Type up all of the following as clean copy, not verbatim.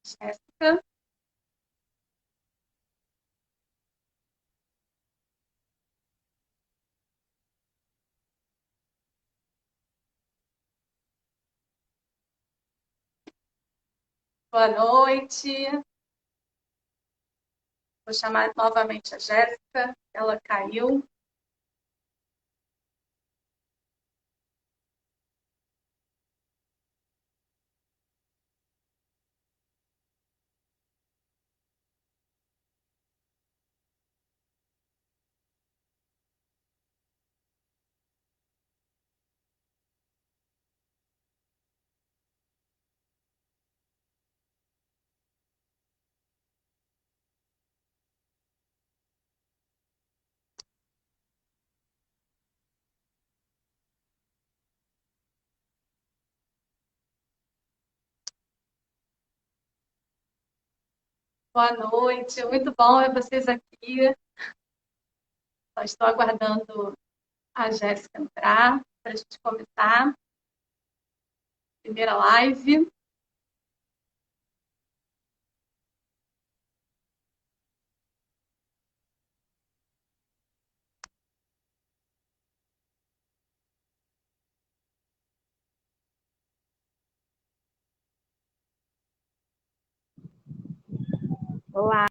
Jéssica. Boa noite. Vou chamar novamente a Jéssica. Ela caiu. Boa noite. Muito bom ver vocês aqui. Só estou aguardando a Jéssica entrar para a gente começar a primeira live. Olá,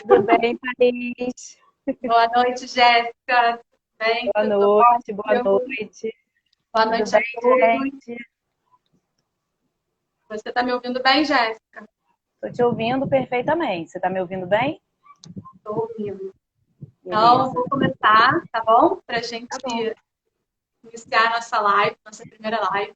Tudo bem, Thaís? Boa noite, Jéssica. Tudo bem? Boa Tudo noite, boa bom? noite. Boa Tudo noite a bem, todos. gente? Você está me ouvindo bem, Jéssica? Estou te ouvindo perfeitamente. Você está me ouvindo bem? Estou ouvindo. Então, Beleza. vou começar, tá bom? Para a gente Tá bom. iniciar nossa live, nossa primeira live.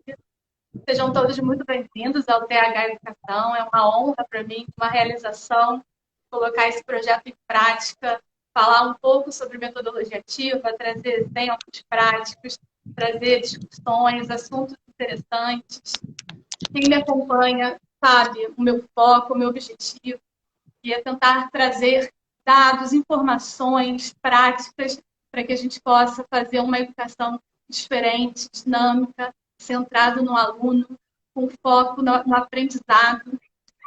Sejam todos muito bem-vindos ao TH Educação. É uma honra para mim, uma realização, colocar esse projeto em prática, falar um pouco sobre metodologia ativa, trazer exemplos práticos, trazer discussões, assuntos interessantes. Quem me acompanha sabe o meu foco, o meu objetivo, que é tentar trazer dados, informações práticas para que a gente possa fazer uma educação diferente, dinâmica, centrada no aluno, com foco no aprendizado.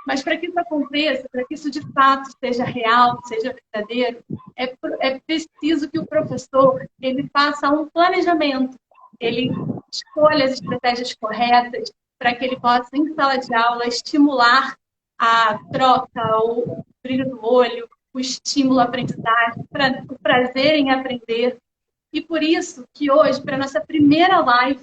Mas para que isso aconteça, para que isso de fato seja real, seja verdadeiro, é preciso que o professor ele faça um planejamento, ele escolha as estratégias corretas para que ele possa, em sala de aula, estimular a troca, o brilho do olho, o estímulo à aprendizagem, o prazer em aprender. E por isso que hoje, para a nossa primeira live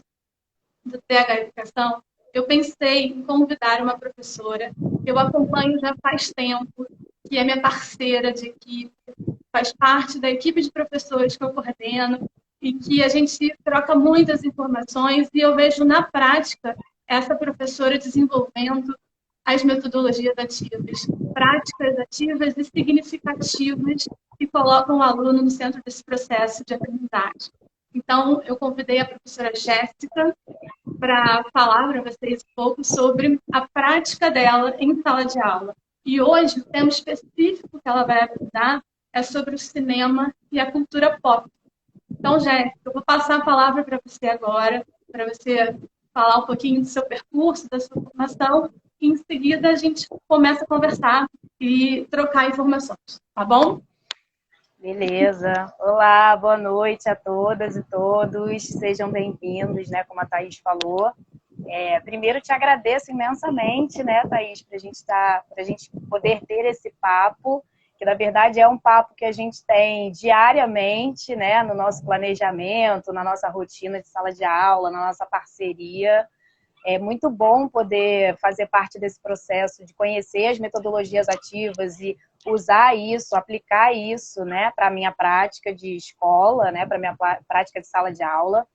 do TH Educação, eu pensei em convidar uma professora que eu acompanho já faz tempo, que é minha parceira de equipe, faz parte da equipe de professores que eu coordeno e que a gente troca muitas informações e eu vejo na prática essa professora desenvolvendo as metodologias ativas, práticas ativas e significativas que colocam o aluno no centro desse processo de aprendizagem. Então, eu convidei a professora Jéssica para falar para vocês um pouco sobre a prática dela em sala de aula. E hoje, o tema específico que ela vai abordar é sobre o cinema e a cultura pop. Então, Jéssica, eu vou passar a palavra para você agora, para você falar um pouquinho do seu percurso, da sua formação, e em seguida a gente começa a conversar e trocar informações, tá bom? Beleza. Olá, boa noite a todas e todos. Sejam bem-vindos, né, como a Thaís falou. Primeiro, te agradeço imensamente, né, Thaís, para a gente poder ter esse papo, que na verdade é um papo que a gente tem diariamente, né, no nosso planejamento, na nossa rotina de sala de aula, na nossa parceria. É muito bom poder fazer parte desse processo de conhecer as metodologias ativas e usar isso, aplicar isso, né, para a minha prática de escola, né, para a minha prática de sala de aula.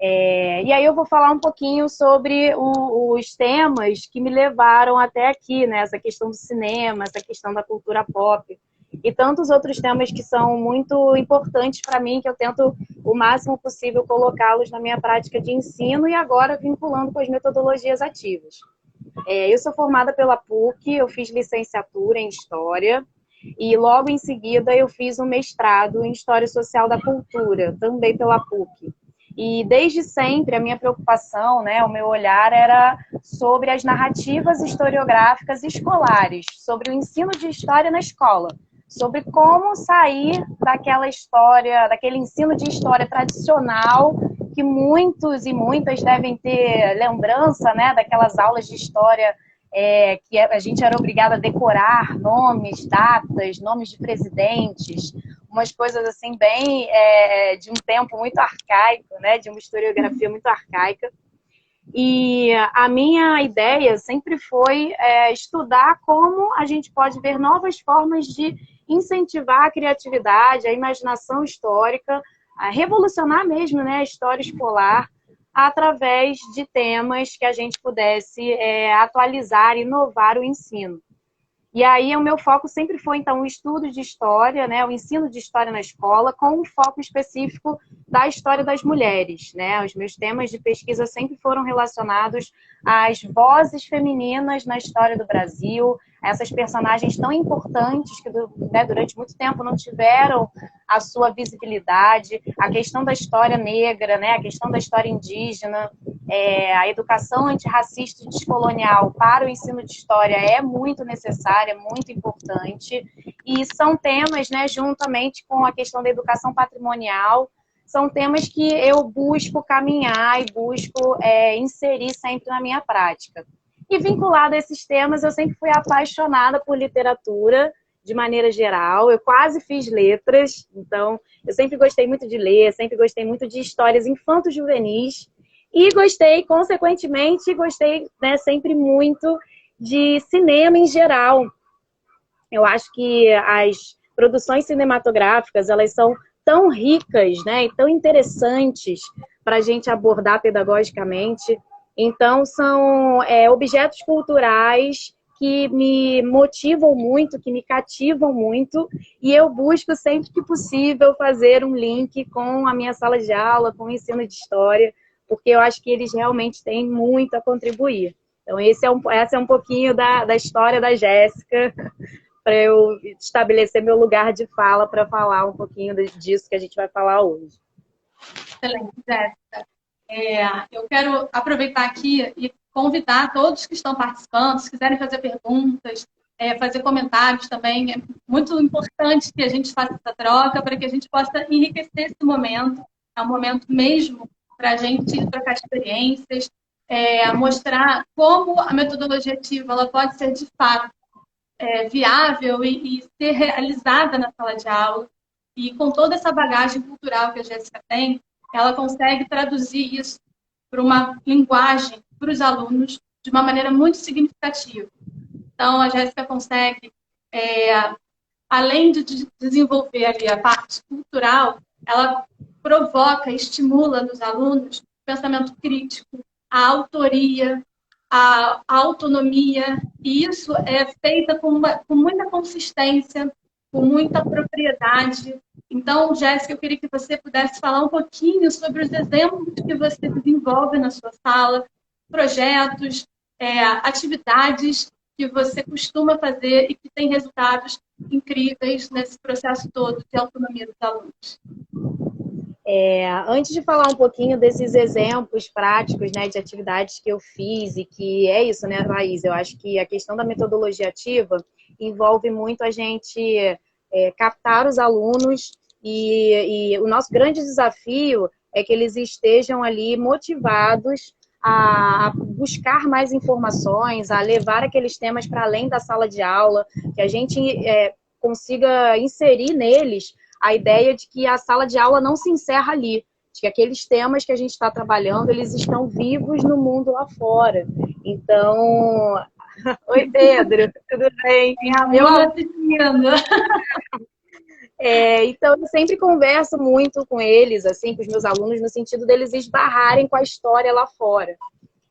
E aí eu vou falar um pouquinho sobre os temas que me levaram até aqui, né? Essa questão do cinema, essa questão da cultura pop e tantos outros temas que são muito importantes para mim, que eu tento o máximo possível colocá-los na minha prática de ensino e agora vinculando com as metodologias ativas. Eu sou formada pela PUC, eu fiz licenciatura em História e logo em seguida eu fiz um mestrado em História Social da Cultura, também pela PUC. E desde sempre a minha preocupação, né, o meu olhar era sobre as narrativas historiográficas escolares, sobre o ensino de história na escola, sobre como sair daquela história, daquele ensino de história tradicional, que muitos e muitas devem ter lembrança, né, daquelas aulas de história que a gente era obrigado a decorar nomes, datas, nomes de presidentes, umas coisas assim bem de um tempo muito arcaico, né, de uma historiografia muito arcaica. E a minha ideia sempre foi estudar como a gente pode ver novas formas de incentivar a criatividade, a imaginação histórica, a revolucionar mesmo, né, a história escolar, através de temas que a gente pudesse atualizar, inovar o ensino. E aí o meu foco sempre foi, então, o estudo de história, né, o ensino de história na escola, com um foco específico da história das mulheres, né? Os meus temas de pesquisa sempre foram relacionados às vozes femininas na história do Brasil, essas personagens tão importantes que durante muito tempo não tiveram a sua visibilidade, a questão da história negra, né, a questão da história indígena, a educação antirracista e descolonial para o ensino de história é muito necessária, muito importante, e são temas, né, juntamente com a questão da educação patrimonial, são temas que eu busco caminhar e busco inserir sempre na minha prática. E vinculado a esses temas, eu sempre fui apaixonada por literatura, de maneira geral. Eu quase fiz letras, então eu sempre gostei muito de ler, sempre gostei muito de histórias infanto-juvenis e gostei, consequentemente, né, sempre muito de cinema em geral. Eu acho que as produções cinematográficas, elas são tão ricas, né, e tão interessantes para a gente abordar pedagogicamente. Então, são objetos culturais que me motivam muito, que me cativam muito, e eu busco sempre que possível fazer um link com a minha sala de aula, com o ensino de história, porque eu acho que eles realmente têm muito a contribuir. Então, essa é um pouquinho da história da Jéssica, para eu estabelecer meu lugar de fala para falar um pouquinho disso que a gente vai falar hoje. Excelente, Jéssica. Eu quero aproveitar aqui e convidar todos que estão participando, se quiserem fazer perguntas, fazer comentários também. É muito importante que a gente faça essa troca para que a gente possa enriquecer esse momento. É um momento mesmo para a gente trocar experiências, mostrar como a metodologia ativa ela pode ser, de fato, viável e ser realizada na sala de aula. E com toda essa bagagem cultural que a Jéssica tem, ela consegue traduzir isso para uma linguagem para os alunos de uma maneira muito significativa. Então, a Jéssica consegue, além de desenvolver ali a parte cultural, ela provoca, estimula nos alunos o pensamento crítico, a autoria, a autonomia, e isso é feita com muita consistência, com muita propriedade. Então, Jéssica, eu queria que você pudesse falar um pouquinho sobre os exemplos que você desenvolve na sua sala, projetos, atividades que você costuma fazer e que tem resultados incríveis nesse processo todo de autonomia dos alunos. Antes de falar um pouquinho desses exemplos práticos, né, de atividades que eu fiz, e que é isso, né, Laís? Eu acho que a questão da metodologia ativa envolve muito a gente captar os alunos e o nosso grande desafio é que eles estejam ali motivados a buscar mais informações, a levar aqueles temas para além da sala de aula, que a gente consiga inserir neles a ideia de que a sala de aula não se encerra ali, de que aqueles temas que a gente está trabalhando, eles estão vivos no mundo lá fora. Então... Oi, Pedro, tudo bem? Meu amor. Então, eu sempre converso muito com eles, assim, com os meus alunos, no sentido deles esbarrarem com a história lá fora.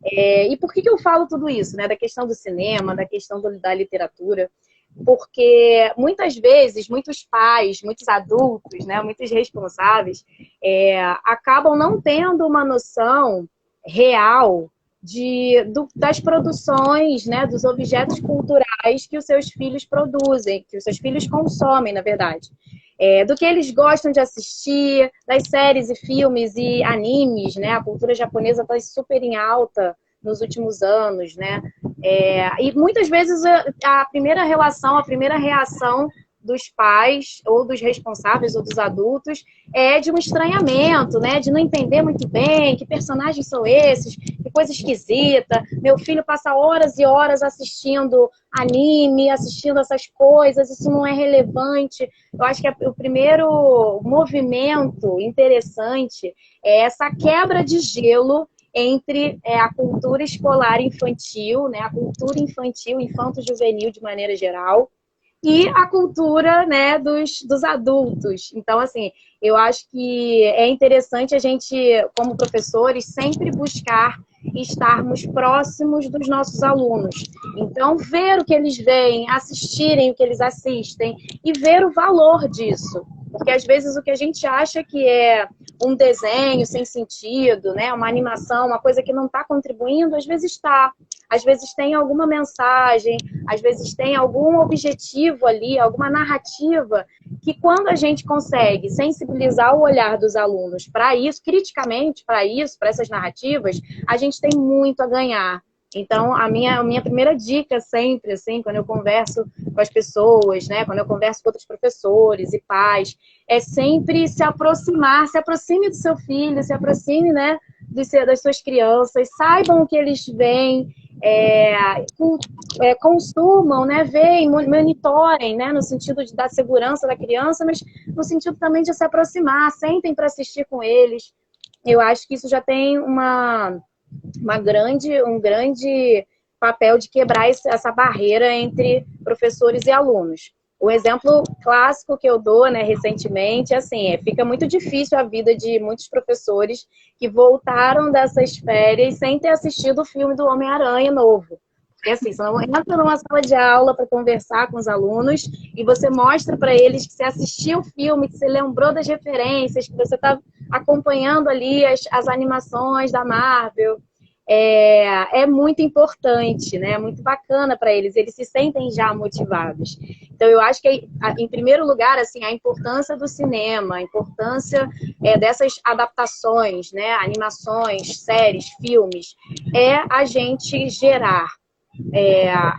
E por que eu falo tudo isso, né? Da questão do cinema, da questão da literatura? Porque muitas vezes, muitos pais, muitos adultos, né, muitos responsáveis, acabam não tendo uma noção real das produções, né, dos objetos culturais que os seus filhos produzem, que os seus filhos consomem, na verdade. Do que eles gostam de assistir, das séries e filmes e animes, né? A cultura japonesa está super em alta nos últimos anos, né? E muitas vezes a primeira relação, a primeira reação dos pais, ou dos responsáveis, ou dos adultos, é de um estranhamento, né? De não entender muito bem que personagens são esses, que coisa esquisita. Meu filho passa horas e horas assistindo anime, assistindo essas coisas, isso não é relevante. Eu acho que o primeiro movimento interessante é essa quebra de gelo entre a cultura escolar infantil, né? A cultura infantil, infanto-juvenil de maneira geral, e a cultura, né, dos adultos. Então, assim, eu acho que é interessante a gente, como professores, sempre buscar estarmos próximos dos nossos alunos. Então, ver o que eles veem, assistirem o que eles assistem e ver o valor disso. Porque, às vezes, o que a gente acha que é um desenho sem sentido, né, uma animação, uma coisa que não está contribuindo, às vezes está. Às vezes tem alguma mensagem, às vezes tem algum objetivo ali, alguma narrativa, que quando a gente consegue sensibilizar o olhar dos alunos para isso, criticamente para isso, para essas narrativas, a gente tem muito a ganhar. Então, a minha primeira dica sempre, assim, quando eu converso com as pessoas, né, quando eu converso com outros professores e pais, é sempre se aproximar, se aproxime do seu filho, se aproxime, né, das suas crianças, saibam o que eles veem, consumam, né, veem, monitorem, né, no sentido da segurança da criança, mas no sentido também de se aproximar, sentem para assistir com eles. Eu acho que isso já tem um grande papel de quebrar essa barreira entre professores e alunos. O exemplo clássico que eu dou, né, recentemente, assim, fica muito difícil a vida de muitos professores que voltaram dessas férias sem ter assistido o filme do Homem-Aranha novo. Porque assim, você não entra numa sala de aula para conversar com os alunos e você mostra para eles que você assistiu o filme, que você lembrou das referências, que você está acompanhando ali as animações da Marvel. É muito importante, né? É muito bacana para eles se sentem já motivados. Então, eu acho que, em primeiro lugar, assim, a importância do cinema, a importância dessas adaptações, né? Animações, séries, filmes, é a gente gerar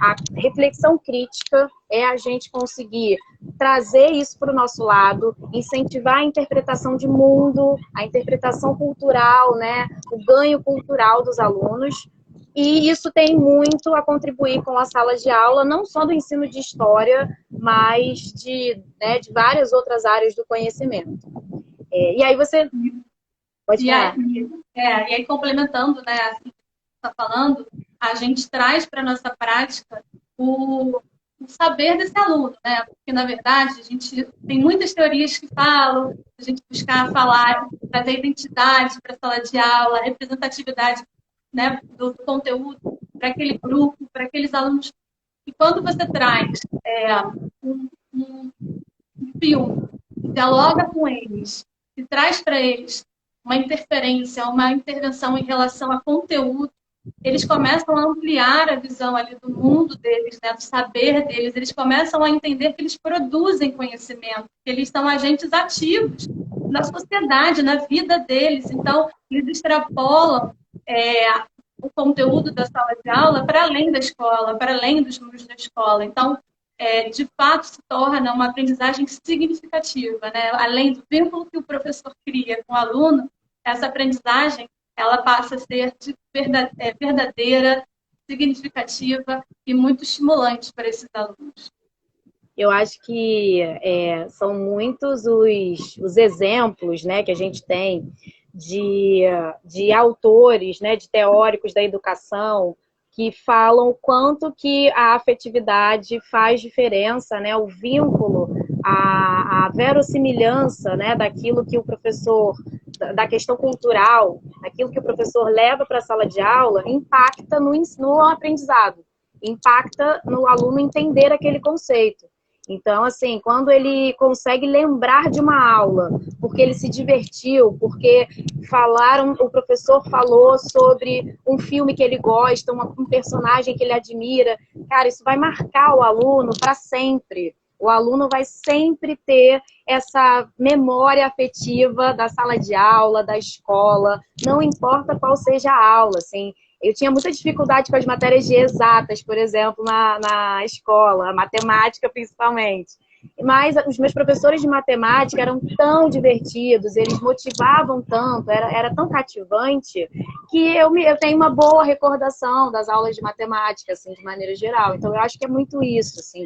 a reflexão crítica, é a gente conseguir trazer isso para o nosso lado, incentivar a interpretação de mundo, a interpretação cultural, né, o ganho cultural dos alunos. E isso tem muito a contribuir com a sala de aula, não só do ensino de história, mas de várias outras áreas do conhecimento. E aí você pode falar. E aí complementando, né, assim que você está falando, a gente traz para a nossa prática o saber desse aluno, né? Porque, na verdade, a gente tem muitas teorias que falam, a gente buscar falar, trazer identidade para a sala de aula, representatividade, né, do conteúdo para aquele grupo, para aqueles alunos. E quando você traz um filme, dialoga com eles e traz para eles uma interferência, uma intervenção em relação a conteúdo, eles começam a ampliar a visão ali do mundo deles, né, do saber deles, eles começam a entender que eles produzem conhecimento, que eles são agentes ativos na sociedade, na vida deles. Então, eles extrapolam o conteúdo da sala de aula para além da escola, para além dos muros da escola. Então, de fato, se torna uma aprendizagem significativa, né? Além do vínculo que o professor cria com o aluno, essa aprendizagem ela passa a ser verdadeira, significativa e muito estimulante para esses alunos. Eu acho que são muitos os exemplos, né, que a gente tem de autores, né, de teóricos da educação que falam o quanto que a afetividade faz diferença, né, o vínculo, a verossimilhança, né, daquilo que o professor, da questão cultural, daquilo que o professor leva para a sala de aula, impacta no aprendizado, impacta no aluno entender aquele conceito. Então, assim, quando ele consegue lembrar de uma aula, porque ele se divertiu, porque o professor falou sobre um filme que ele gosta, um personagem que ele admira, cara, isso vai marcar o aluno para sempre. O aluno vai sempre ter essa memória afetiva da sala de aula, da escola, não importa qual seja a aula, assim. Eu tinha muita dificuldade com as matérias de exatas, por exemplo, na escola, matemática principalmente. Mas os meus professores de matemática eram tão divertidos, eles motivavam tanto, era tão cativante, que eu tenho uma boa recordação das aulas de matemática, assim, de maneira geral. Então, eu acho que é muito isso, assim.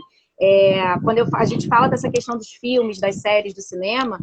Quando a gente fala dessa questão dos filmes, das séries, do cinema,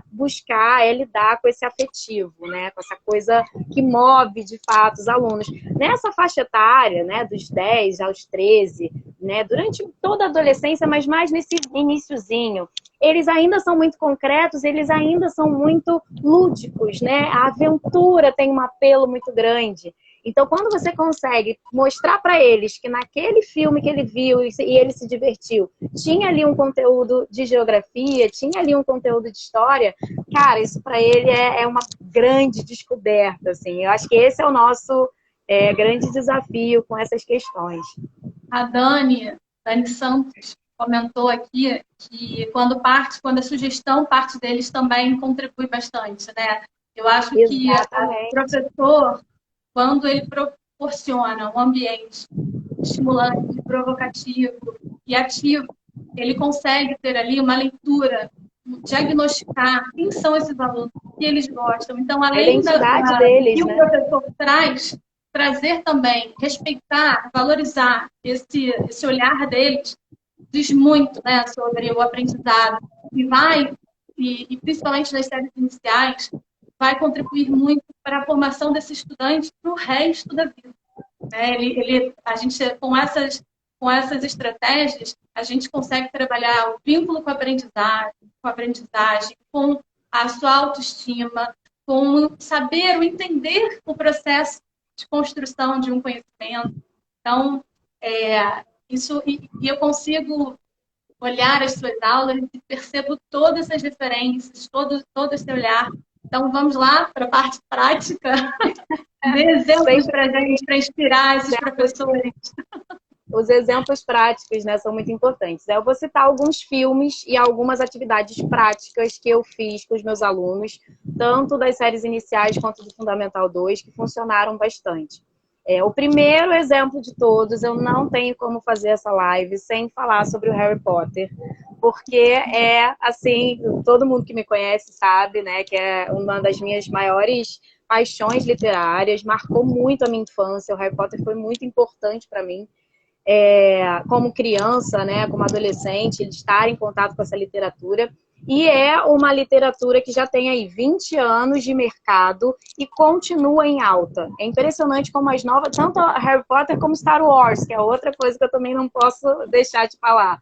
buscar, lidar com esse afetivo, né? Com essa coisa que move, de fato, os alunos. Nessa faixa etária, né, dos 10 aos 13, né, durante toda a adolescência, mas mais nesse iniciozinho, eles ainda são muito concretos, eles ainda são muito lúdicos, né? A aventura tem um apelo muito grande. Então, quando você consegue mostrar para eles que naquele filme que ele viu e ele se divertiu, tinha ali um conteúdo de geografia, tinha ali um conteúdo de história, cara, isso para ele é uma grande descoberta, assim. Eu acho que esse é o nosso grande desafio com essas questões. A Dani Santos, comentou aqui que quando a sugestão parte deles também contribui bastante, né? Eu acho que o professor, quando ele proporciona um ambiente estimulante, provocativo e ativo, ele consegue ter ali uma leitura, diagnosticar quem são esses alunos, o que eles gostam. Então, além da deles, que né? o professor traz, trazer também, respeitar, valorizar esse olhar deles, diz muito, né, sobre o aprendizado. E principalmente nas séries iniciais, vai contribuir muito para a formação desse estudante para o resto da vida. A gente, com essas estratégias, a gente consegue trabalhar o vínculo com a aprendizagem, com a sua autoestima, com o entender o processo de construção de um conhecimento. Então, eu consigo olhar as suas aulas e percebo todas essas referências, todo esse olhar. Então, vamos lá para a parte prática. Dê exemplos para a gente, para inspirar esses professores. Os exemplos práticos, né, são muito importantes. Eu vou citar alguns filmes e algumas atividades práticas que eu fiz com os meus alunos, tanto das séries iniciais quanto do Fundamental 2, que funcionaram bastante. O primeiro exemplo de todos, eu não tenho como fazer essa live sem falar sobre o Harry Potter, porque assim, todo mundo que me conhece sabe, né, que é uma das minhas maiores paixões literárias, marcou muito a minha infância. O Harry Potter foi muito importante para mim, como criança, né, como adolescente, ele estar em contato com essa literatura. E é uma literatura que já tem aí 20 anos de mercado e continua em alta. É impressionante como as novas, tanto Harry Potter como Star Wars, que é outra coisa que eu também não posso deixar de falar.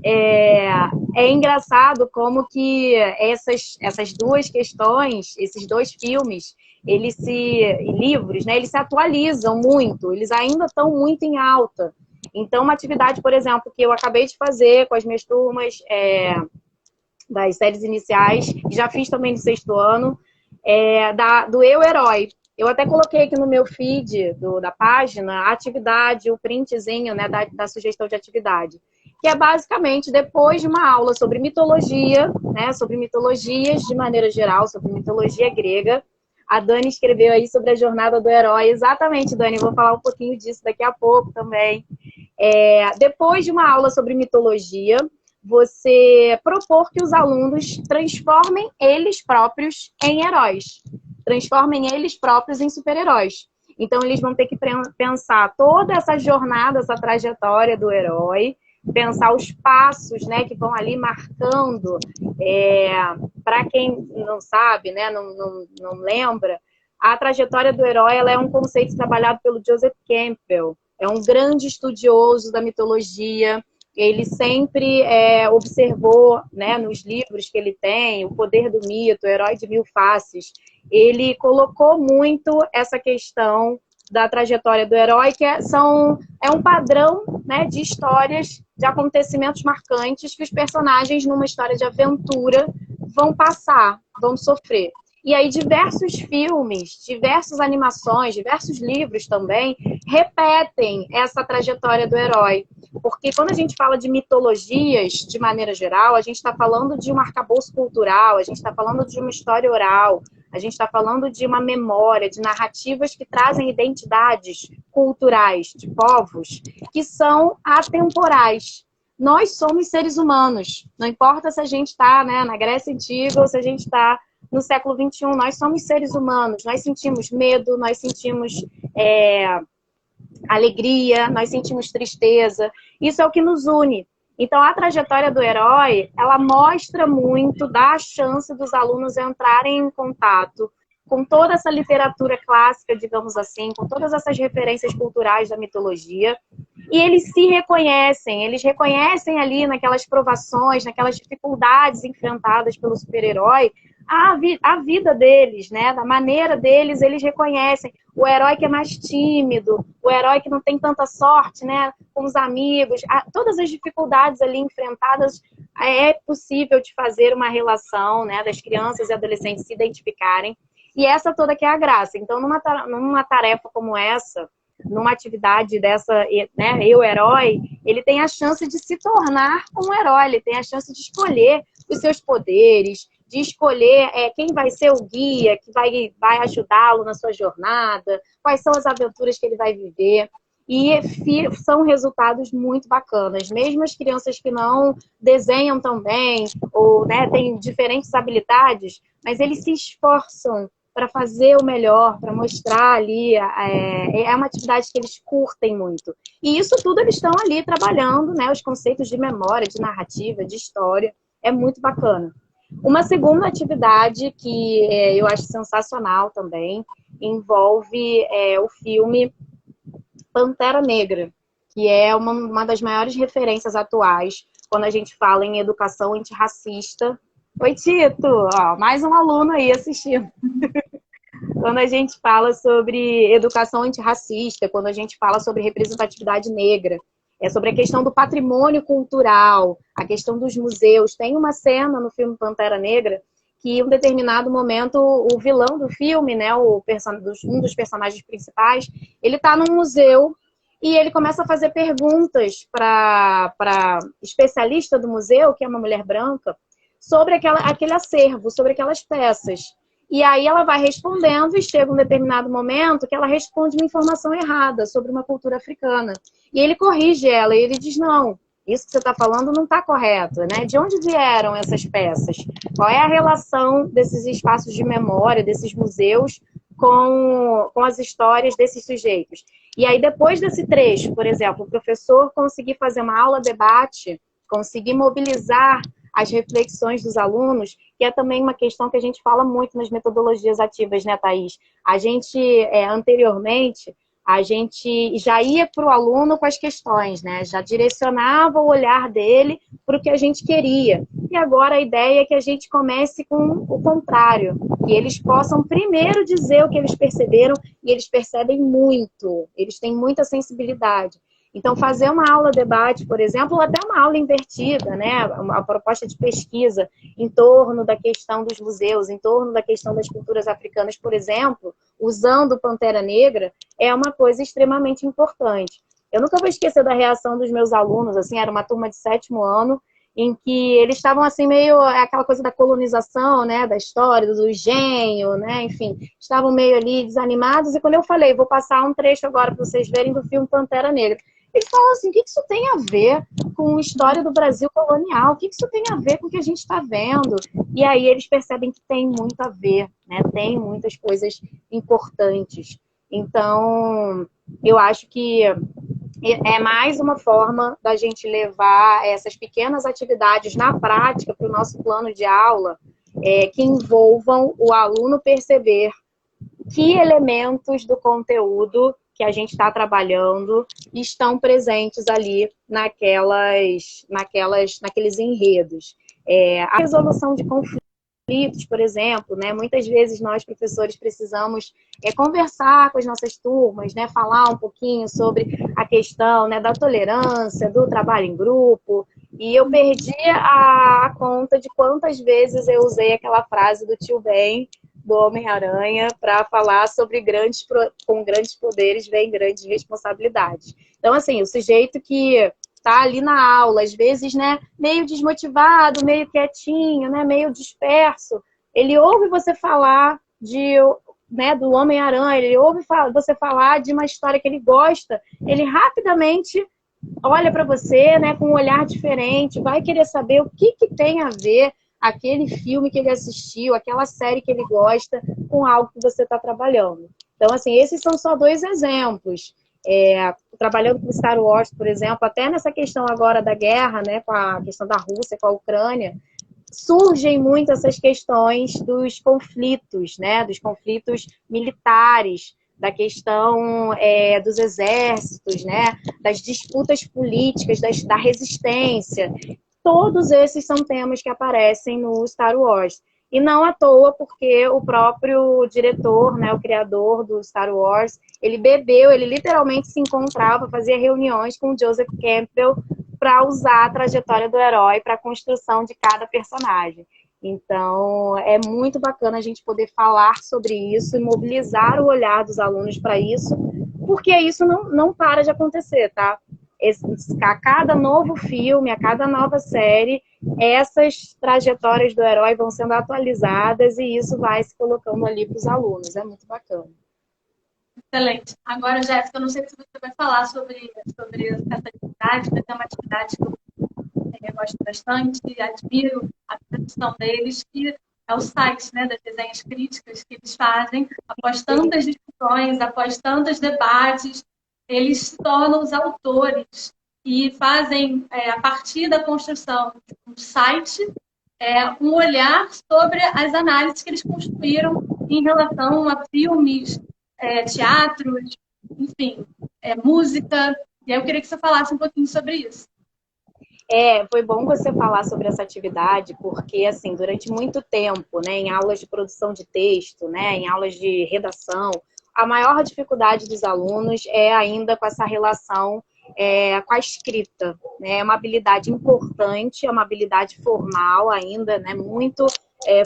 É engraçado como que essas duas questões, esses dois filmes, livros, né, eles se atualizam muito, eles ainda estão muito em alta. Então, uma atividade, por exemplo, que eu acabei de fazer com as minhas turmas das séries iniciais, já fiz também no 6º ano, do Eu Herói. Eu até coloquei aqui no meu feed da página a atividade, o printzinho, né, da sugestão de atividade, que é basicamente depois de uma aula sobre mitologia, né, sobre mitologias de maneira geral, sobre mitologia grega. A Dani escreveu aí sobre a jornada do herói. Exatamente, Dani, eu vou falar um pouquinho disso daqui a pouco também. Depois de uma aula sobre mitologia, você propor que os alunos transformem eles próprios em heróis, transformem eles próprios em super-heróis. Então, eles vão ter que pensar toda essa jornada, essa trajetória do herói, pensar os passos, né, que vão ali marcando. Para quem não sabe, né, não lembra, a trajetória do herói ela é um conceito trabalhado pelo Joseph Campbell. É um grande estudioso da mitologia. Ele sempre observou, né, nos livros que ele tem, O Poder do Mito, O Herói de Mil Faces. Ele colocou muito essa questão da trajetória do herói, que é um padrão, né, de histórias, de acontecimentos marcantes que os personagens, numa história de aventura, vão passar, vão sofrer. E aí diversos filmes, diversas animações, diversos livros também repetem essa trajetória do herói. Porque quando a gente fala de mitologias, de maneira geral, a gente está falando de um arcabouço cultural, a gente está falando de uma história oral, A gente está falando de uma memória, de narrativas que trazem identidades culturais de povos que são atemporais. Nós somos seres humanos. Não importa se a gente está, né, na Grécia Antiga ou se a gente está no século XXI, nós somos seres humanos. Nós sentimos medo, nós sentimos alegria, nós sentimos tristeza. Isso é o que nos une. Então, a trajetória do herói, ela mostra muito, dá a chance dos alunos entrarem em contato com toda essa literatura clássica, digamos assim, com todas essas referências culturais da mitologia, e eles se reconhecem, eles reconhecem ali naquelas provações, naquelas dificuldades enfrentadas pelo super-herói, a vida deles, né? Da maneira deles, eles reconhecem o herói que é mais tímido, o herói que não tem tanta sorte, né? Com os amigos, todas as dificuldades ali enfrentadas, é possível de fazer uma relação, né? Das crianças e adolescentes se identificarem. E essa toda que é a graça. Então, numa tarefa como essa, numa atividade dessa, né, eu herói, ele tem a chance de se tornar um herói, ele tem a chance de escolher os seus poderes, de escolher quem vai ser o guia, que vai ajudá-lo na sua jornada, quais são as aventuras que ele vai viver. E são resultados muito bacanas. Mesmo as crianças que não desenham tão bem, ou, né, têm diferentes habilidades, mas eles se esforçam para fazer o melhor, para mostrar ali. É uma atividade que eles curtem muito. E isso tudo eles estão ali trabalhando, né, os conceitos de memória, de narrativa, de história. É muito bacana. Uma segunda atividade que eu acho sensacional também envolve o filme Pantera Negra, que é uma das maiores referências atuais quando a gente fala em educação antirracista. Oi, Tito! Ó, mais um aluno aí assistindo. Quando a gente fala sobre educação antirracista, quando a gente fala sobre representatividade negra, sobre a questão do patrimônio cultural, a questão dos museus. Tem uma cena no filme Pantera Negra que, em um determinado momento, o vilão do filme, né, um dos personagens principais, ele está num museu e ele começa a fazer perguntas para especialista do museu, que é uma mulher branca, sobre aquele acervo, sobre aquelas peças. E aí ela vai respondendo e chega um determinado momento que ela responde uma informação errada sobre uma cultura africana. E ele corrige ela e ele diz, não, isso que você está falando não está correto, né? De onde vieram essas peças? Qual é a relação desses espaços de memória, desses museus, com as histórias desses sujeitos? E aí, depois desse trecho, por exemplo, o professor conseguir fazer uma aula-debate, conseguir mobilizar as reflexões dos alunos, que é também uma questão que a gente fala muito nas metodologias ativas, né, Thaís? A gente, anteriormente, a gente já ia para o aluno com as questões, né? Já direcionava o olhar dele para o que a gente queria. E agora a ideia é que a gente comece com o contrário, que eles possam primeiro dizer o que eles perceberam, e eles percebem muito, eles têm muita sensibilidade. Então, fazer uma aula-debate, por exemplo, ou até uma aula invertida, né? Uma proposta de pesquisa em torno da questão dos museus, em torno da questão das culturas africanas, por exemplo, usando Pantera Negra, é uma coisa extremamente importante. Eu nunca vou esquecer da reação dos meus alunos, assim, era uma turma de 7º ano, em que eles estavam, assim, meio aquela coisa da colonização, né, da história, do engenho, né, enfim, estavam meio ali desanimados, e quando eu falei, vou passar um trecho agora para vocês verem do filme Pantera Negra, eles falam assim, o que isso tem a ver com a história do Brasil colonial? O que isso tem a ver com o que a gente está vendo? E aí eles percebem que tem muito a ver, né? Tem muitas coisas importantes. Então, eu acho que é mais uma forma da gente levar essas pequenas atividades na prática para o nosso plano de aula, que envolvam o aluno perceber que elementos do conteúdo que a gente está trabalhando estão presentes ali naqueles enredos. A resolução de conflitos, por exemplo, né? Muitas vezes nós, professores, precisamos conversar com as nossas turmas, né? Falar um pouquinho sobre a questão, né, da tolerância, do trabalho em grupo, e eu perdi a conta de quantas vezes eu usei aquela frase do tio Ben, do Homem-Aranha, para falar sobre com grandes poderes vem grandes responsabilidades. Então, assim, o sujeito que está ali na aula, às vezes, né, meio desmotivado, meio quietinho, né, meio disperso, ele ouve você falar né, do Homem-Aranha, ele ouve você falar de uma história que ele gosta, ele rapidamente olha para você, né, com um olhar diferente, vai querer saber o que tem a ver aquele filme que ele assistiu, aquela série que ele gosta, com algo que você está trabalhando. Então, assim, esses são só 2 exemplos. Trabalhando com Star Wars, por exemplo, até nessa questão agora da guerra, né, com a questão da Rússia com a Ucrânia, surgem muito essas questões dos conflitos, né, dos conflitos militares, da questão dos exércitos, né, das disputas políticas, da resistência. Todos esses são temas que aparecem no Star Wars. E não à toa, porque o próprio diretor, né, o criador do Star Wars, ele literalmente se encontrava, fazia reuniões com o Joseph Campbell para usar a trajetória do herói para a construção de cada personagem. Então, é muito bacana a gente poder falar sobre isso e mobilizar o olhar dos alunos para isso, porque isso não para de acontecer, tá? A cada novo filme, a cada nova série, essas trajetórias do herói vão sendo atualizadas e isso vai se colocando ali para os alunos. É muito bacana. Excelente. Agora, Jéssica, eu não sei se você vai falar sobre essa atividade, mas é uma atividade que eu gosto bastante, admiro a produção deles, que é o site, né, das resenhas críticas que eles fazem, após tantas discussões, após tantos debates, eles se tornam os autores e fazem, a partir da construção de um site, um olhar sobre as análises que eles construíram em relação a filmes, teatros, enfim, música. E aí eu queria que você falasse um pouquinho sobre isso. Foi bom você falar sobre essa atividade, porque, assim, durante muito tempo, né, em aulas de produção de texto, né, em aulas de redação, a maior dificuldade dos alunos é ainda com essa relação com a escrita, né? É uma habilidade importante, é uma habilidade formal ainda, né, muito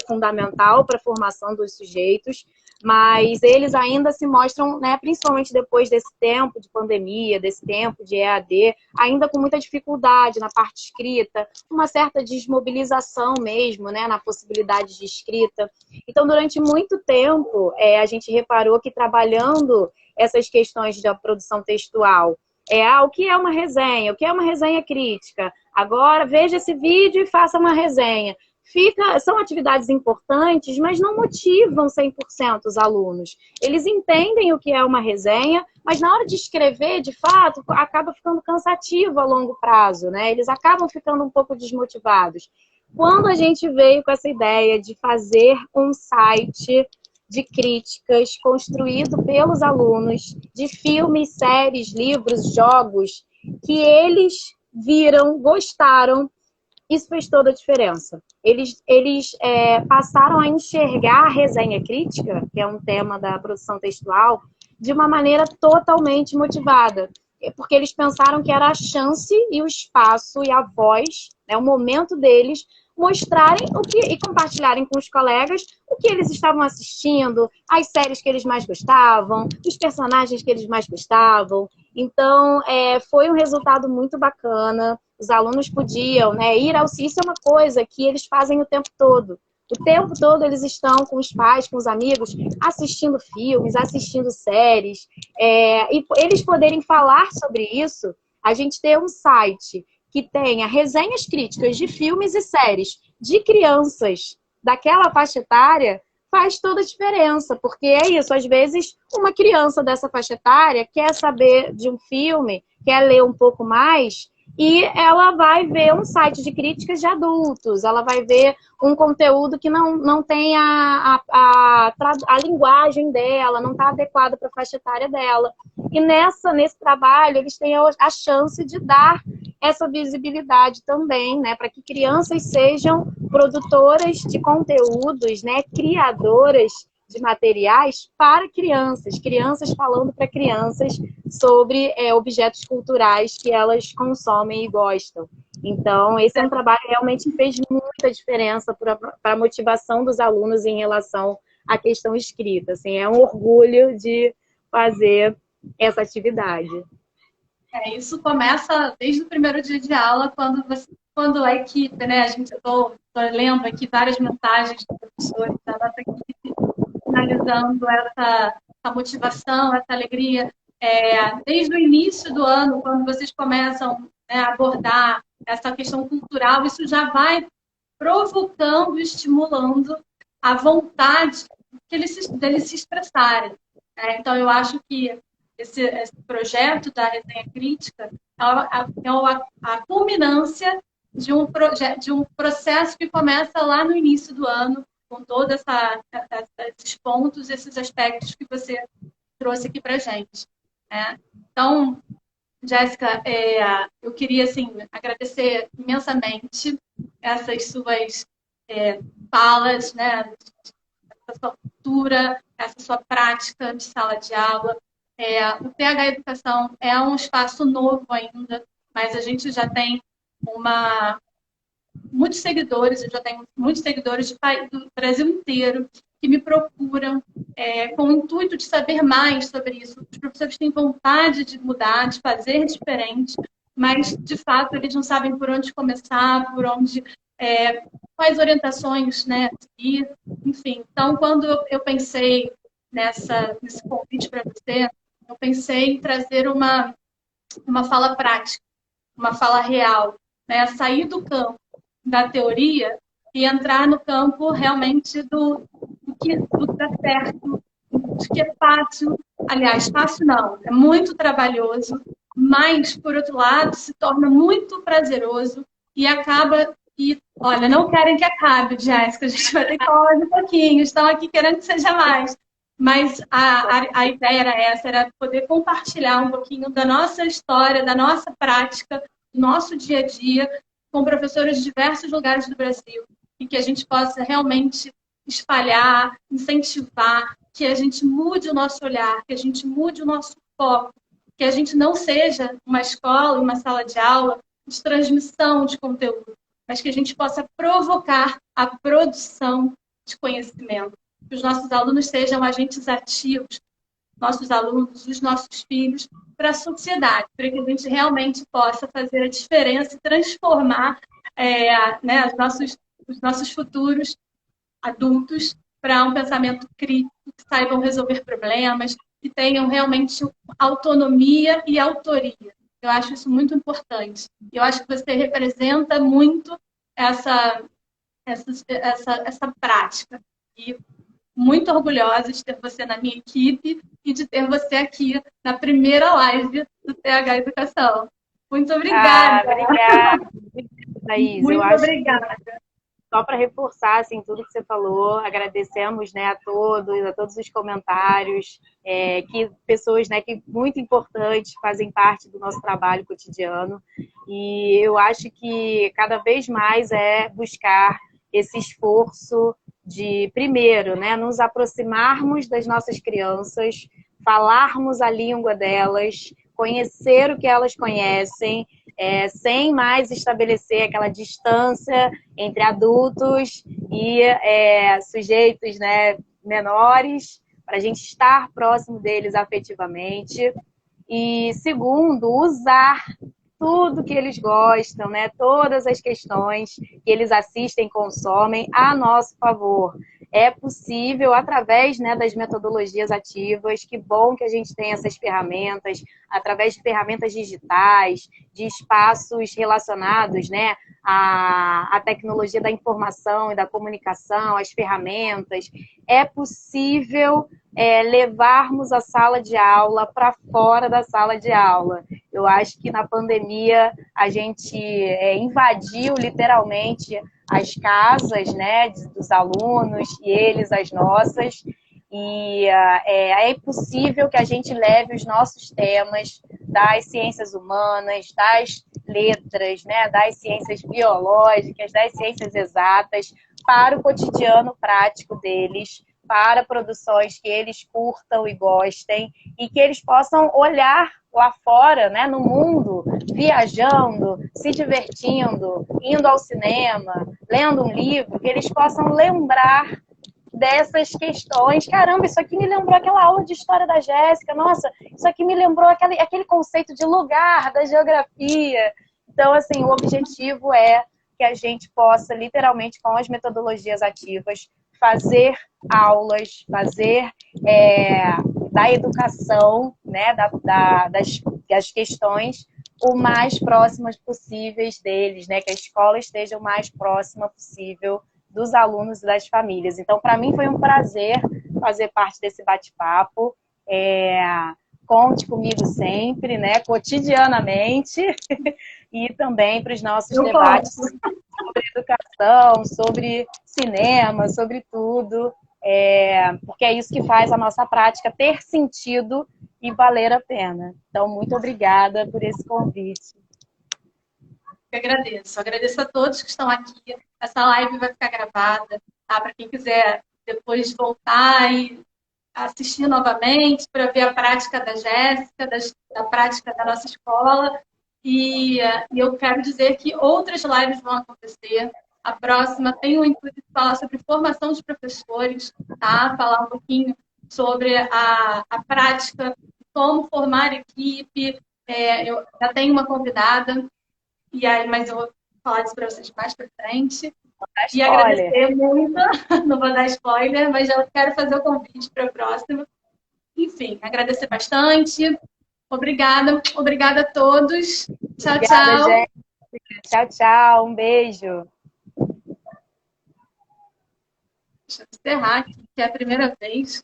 fundamental para a formação dos sujeitos, mas eles ainda se mostram, né, principalmente depois desse tempo de pandemia, desse tempo de EAD, ainda com muita dificuldade na parte escrita, uma certa desmobilização mesmo, né, na possibilidade de escrita. Então, durante muito tempo, a gente reparou que trabalhando essas questões da produção textual, o que é uma resenha? O que é uma resenha crítica? Agora, veja esse vídeo e faça uma resenha. São atividades importantes, mas não motivam 100% os alunos. Eles entendem o que é uma resenha, mas na hora de escrever, de fato, acaba ficando cansativo a longo prazo, né? Eles acabam ficando um pouco desmotivados. Quando a gente veio com essa ideia de fazer um site de críticas construído pelos alunos, de filmes, séries, livros, jogos, que eles viram, gostaram, isso fez toda a diferença. Eles passaram a enxergar a resenha crítica, que é um tema da produção textual, de uma maneira totalmente motivada. Porque eles pensaram que era a chance e o espaço e a voz, né, o momento deles mostrarem e compartilharem com os colegas o que eles estavam assistindo, as séries que eles mais gostavam, os personagens que eles mais gostavam. Então, foi um resultado muito bacana. Os alunos podiam, né, ir ao CIS, é uma coisa que eles fazem o tempo todo. O tempo todo eles estão com os pais, com os amigos, assistindo filmes, assistindo séries. E eles poderem falar sobre isso, a gente ter um site que tenha resenhas críticas de filmes e séries de crianças daquela faixa etária, faz toda a diferença, porque é isso, às vezes uma criança dessa faixa etária quer saber de um filme, quer ler um pouco mais, e ela vai ver um site de críticas de adultos, ela vai ver um conteúdo que não tem a linguagem dela, não está adequado para a faixa etária dela. E nesse trabalho, eles têm a chance de dar essa visibilidade também, né, para que crianças sejam produtoras de conteúdos, né, criadoras de materiais para crianças, crianças falando para crianças sobre objetos culturais que elas consomem e gostam. Então, esse é um trabalho que realmente fez muita diferença para a motivação dos alunos em relação à questão escrita. Assim, é um orgulho de fazer essa atividade. Isso começa desde o primeiro dia de aula, quando a equipe, né, eu estou lendo aqui várias mensagens dos professores da nossa equipe, sinalizando essa motivação, essa alegria. Desde o início do ano, quando vocês começam, né, a abordar essa questão cultural, isso já vai provocando, estimulando a vontade deles se expressarem. Então, eu acho que esse projeto da resenha crítica a culminância de um processo que começa lá no início do ano, com todos esses pontos, esses aspectos que você trouxe aqui para a gente. Então, Jéssica, eu queria assim, agradecer imensamente essas suas falas, né, essa sua cultura, essa sua prática de sala de aula. O PH Educação é um espaço novo ainda, mas a gente já tem muitos seguidores, eu já tenho muitos seguidores do Brasil inteiro que me procuram com o intuito de saber mais sobre isso. Os professores têm vontade de mudar, de fazer diferente, mas, de fato, eles não sabem por onde começar, quais orientações, né, seguir, enfim. Então, quando eu pensei nesse convite para você, eu pensei em trazer uma fala prática, uma fala real, né? Sair do campo da teoria e entrar no campo realmente do que dá certo, do que é fácil. Aliás, fácil não, é muito trabalhoso, mas, por outro lado, se torna muito prazeroso e acaba. E, olha, não querem que acabe, Jéssica, a gente vai ter que falar um pouquinho, estão aqui querendo que seja mais. Mas a ideia era essa, era poder compartilhar um pouquinho da nossa história, da nossa prática, do nosso dia a dia, com professores de diversos lugares do Brasil, e que a gente possa realmente espalhar, incentivar, que a gente mude o nosso olhar, que a gente mude o nosso foco, que a gente não seja uma escola, uma sala de aula de transmissão de conteúdo, mas que a gente possa provocar a produção de conhecimento, que os nossos alunos sejam agentes ativos, nossos alunos, os nossos filhos, para a sociedade, para que a gente realmente possa fazer a diferença e transformar né, os nossos futuros adultos para um pensamento crítico, que saibam resolver problemas, que tenham realmente autonomia e autoria. Eu acho isso muito importante. Eu acho que você representa muito essa prática. E muito orgulhosa de ter você na minha equipe e de ter você aqui na primeira live do TH Educação. Muito obrigada. Obrigada, Thaís. Muito obrigada. Só para reforçar assim, tudo que você falou, agradecemos, né, a todos os comentários, que pessoas, né, que muito importantes fazem parte do nosso trabalho cotidiano. E eu acho que cada vez mais é buscar esse esforço de, primeiro, né, nos aproximarmos das nossas crianças, falarmos a língua delas, conhecer o que elas conhecem, sem mais estabelecer aquela distância entre adultos e sujeitos, né, menores, para a gente estar próximo deles afetivamente. E, segundo, usar tudo que eles gostam, né, todas as questões que eles assistem, consomem, a nosso favor. É possível através, né, das metodologias ativas. Que bom que a gente tem essas ferramentas, através de ferramentas digitais, de espaços relacionados, né, à tecnologia da informação e da comunicação, as ferramentas. É possível levarmos a sala de aula para fora da sala de aula. Eu acho que na pandemia a gente invadiu literalmente as casas, né, dos alunos e eles as nossas, e é possível que a gente leve os nossos temas das ciências humanas, das letras, né, das ciências biológicas, das ciências exatas, para o cotidiano prático deles, para produções que eles curtam e gostem, e que eles possam olhar lá fora, né, no mundo, viajando, se divertindo, indo ao cinema, lendo um livro, que eles possam lembrar dessas questões. Caramba, isso aqui me lembrou aquela aula de história da Jéssica. Nossa, isso aqui me lembrou aquele conceito de lugar, da geografia. Então, assim, o objetivo é que a gente possa, literalmente, com as metodologias ativas, fazer aulas, fazer da educação, né, das questões o mais próximas possíveis deles, né, que a escola esteja o mais próxima possível dos alunos e das famílias. Então, para mim foi um prazer fazer parte desse bate-papo. Conte comigo sempre, né, cotidianamente, e também para os nossos debates sobre educação, sobre cinema, sobre tudo, porque é isso que faz a nossa prática ter sentido e valer a pena. Então, muito obrigada por esse convite. Eu agradeço a todos que estão aqui. Essa live vai ficar gravada, tá? Para quem quiser depois voltar e assistir novamente para ver a prática da Jéssica, da prática da nossa escola. E eu quero dizer que outras lives vão acontecer. A próxima tem o intuito de falar sobre formação de professores, tá? Falar um pouquinho sobre a prática, como formar equipe. Eu já tenho uma convidada, mas eu vou falar disso para vocês mais para frente. E agradecer muito, não vou dar spoiler, mas já quero fazer o convite para a próxima. Enfim, agradecer bastante. Obrigada a todos. Tchau, Obrigada, tchau. Jéssica. Tchau, tchau. Um beijo. Deixa eu encerrar aqui, que é a primeira vez.